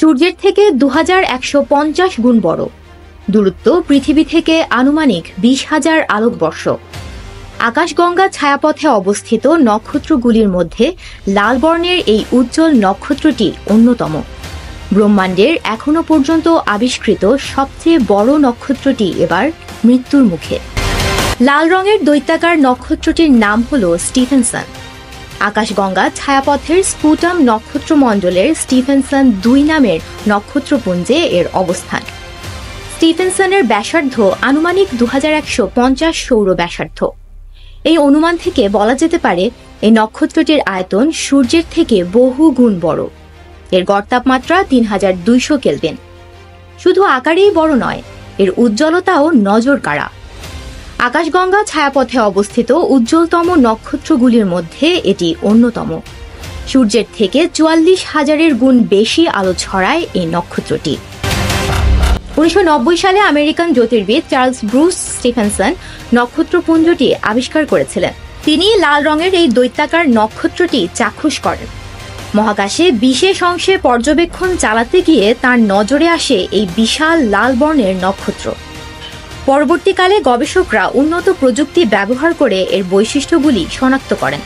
সূর্যের থেকে 2150 গুণ বড়। দূরত্ব পৃথিবী থেকে আনুমানিক 20,000 আলোকবর্ষ। আকাশগঙ্গা ছায়াপথে অবস্থিত নক্ষত্রগুলির মধ্যে লাল বর্ণের এই উজ্জ্বল নক্ষত্রটি অন্যতম। ব্রহ্মাণ্ডের এখনো পর্যন্ত আবিষ্কৃত সবচেয়ে বড় নক্ষত্রটি এবার মৃত্যুর মুখে। লাল রঙের দৈত্যাকার নক্ষত্রটির নাম হল স্টিফেনসন। আকাশগঙ্গা ছায়াপথের স্পুটাম নক্ষত্রমণ্ডলের স্টিফেনসন 2 নামের নক্ষত্রপুঞ্জে এর অবস্থান। স্টিফেনসনের ব্যাসার্ধ আনুমানিক 2150 সৌর ব্যাসার্ধ। এই অনুমান থেকে বলা যেতে পারে এই নক্ষত্রটির আয়তন সূর্যের থেকে বহু গুণ বড়। এর গড় তাপমাত্রা 3200 কেলভিন। শুধু আকারেই বড় নয়, এর উজ্জ্বলতাও নজর কাড়া। আকাশগঙ্গা ছায়াপথে অবস্থিত উজ্জ্বলতম নক্ষত্রগুলির মধ্যে এটি অন্যতম। সূর্যের থেকে 44,000 গুণ বেশি আলো ছড়ায় এই নক্ষত্রটি। 1990 সালে আমেরিকান জ্যোতির্বিদ চার্লস ব্রুস স্টিফেনসন নক্ষত্রপুঞ্জটি আবিষ্কার করেছিলেন। তিনি লাল রঙের এই দৈত্যাকার নক্ষত্রটি চাক্ষুষ করেন। মহাকাশে বিশেষ অংশে পর্যবেক্ষণ চালাতে গিয়ে তার নজরে আসে এই বিশাল লাল বর্ণের নক্ষত্র। পরবর্তীকালে গবেষকরা উন্নত প্রযুক্তি ব্যবহার করে এর বৈশিষ্ট্যগুলি শনাক্ত করেন।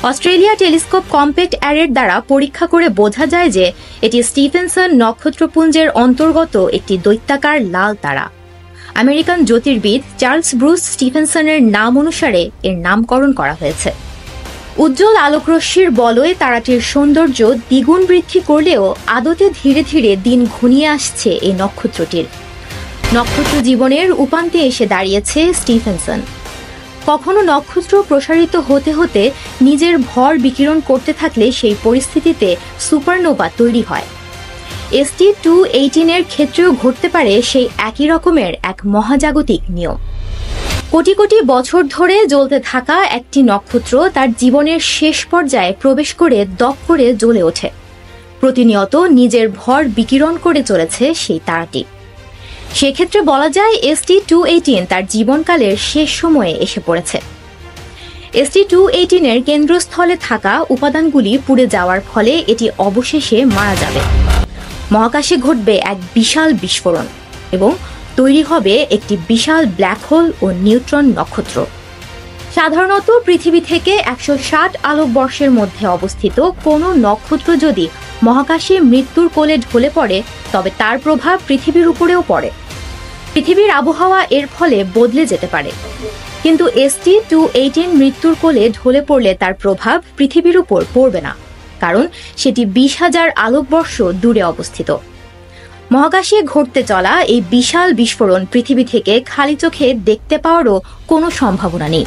অস্ট্রেলিয়া টেলিস্কোপ কম্প্যাক্ট অ্যারের দ্বারা পরীক্ষা করে বোঝা যায় যে এটি স্টিফেনসন নক্ষত্রপুঞ্জের অন্তর্গত একটি দৈত্যাকার লাল তারা। আমেরিকান জ্যোতির্বিদ চার্লস ব্রুস স্টিফেনসনের নাম অনুসারে এর নামকরণ করা হয়েছে। উজ্জ্বল আলোকরশ্মির বলয়ে তারাটির সৌন্দর্য দ্বিগুণ বৃদ্ধি করলেও আদতে ধীরে ধীরে দিন ঘনিয়ে আসছে এই নক্ষত্রটির। নক্ষত্র জীবনের উপান্তে এসে দাঁড়িয়েছে স্টিফেনসন। কখনো নক্ষত্র প্রসারিত হতে হতে নিজের ভর বিকিরণ করতে থাকলে সেই পরিস্থিতিতে সুপারনোভা তৈরি হয়। ST218 এর ক্ষেত্রেও ঘটতে পারে সেই একই রকমের এক মহাজাগতিক নিয়ম। কোটি কোটি বছর ধরে জ্বলতে থাকা একটি নক্ষত্র তার জীবনের শেষ পর্যায়ে প্রবেশ করে দপ করে জ্বলে ওঠে। প্রতিনিয়ত নিজের ভর বিকিরণ করে চলেছে সেই তারাটি। সেক্ষেত্রে বলা যায় ST218 তার জীবনকালের শেষ সময়ে এসে পড়েছে। ST218 এর কেন্দ্রস্থলে থাকা উপাদানগুলি পুড়ে যাওয়ার ফলে এটি অবশেষে মারা যাবে। মহাকাশে ঘটবে এক বিশাল বিস্ফোরণ এবং তৈরি হবে একটি বিশাল ব্ল্যাক হোল ও নিউট্রন নক্ষত্র। সাধারণত পৃথিবী থেকে 160 আলোকবর্ষের মধ্যে অবস্থিত কোনো নক্ষত্র যদি মহাকাশে মৃত্যুর কোলে ঢলে পড়ে তবে তার প্রভাব পৃথিবীর উপরেও পড়ে। পৃথিবীর আবহাওয়া এর ফলে বদলে যেতে পারে। কিন্তু ST218 মৃত্যুর কোলে ঢলে পড়লে তার প্রভাব পৃথিবীর উপর পড়বে না, কারণ সেটি 20,000 আলোকবর্ষ দূরে অবস্থিত। মহাকাশে ঘটতে চলা এই বিশাল বিস্ফোরণ পৃথিবী থেকে খালি চোখে দেখতে পাওয়ারও কোনো সম্ভাবনা নেই।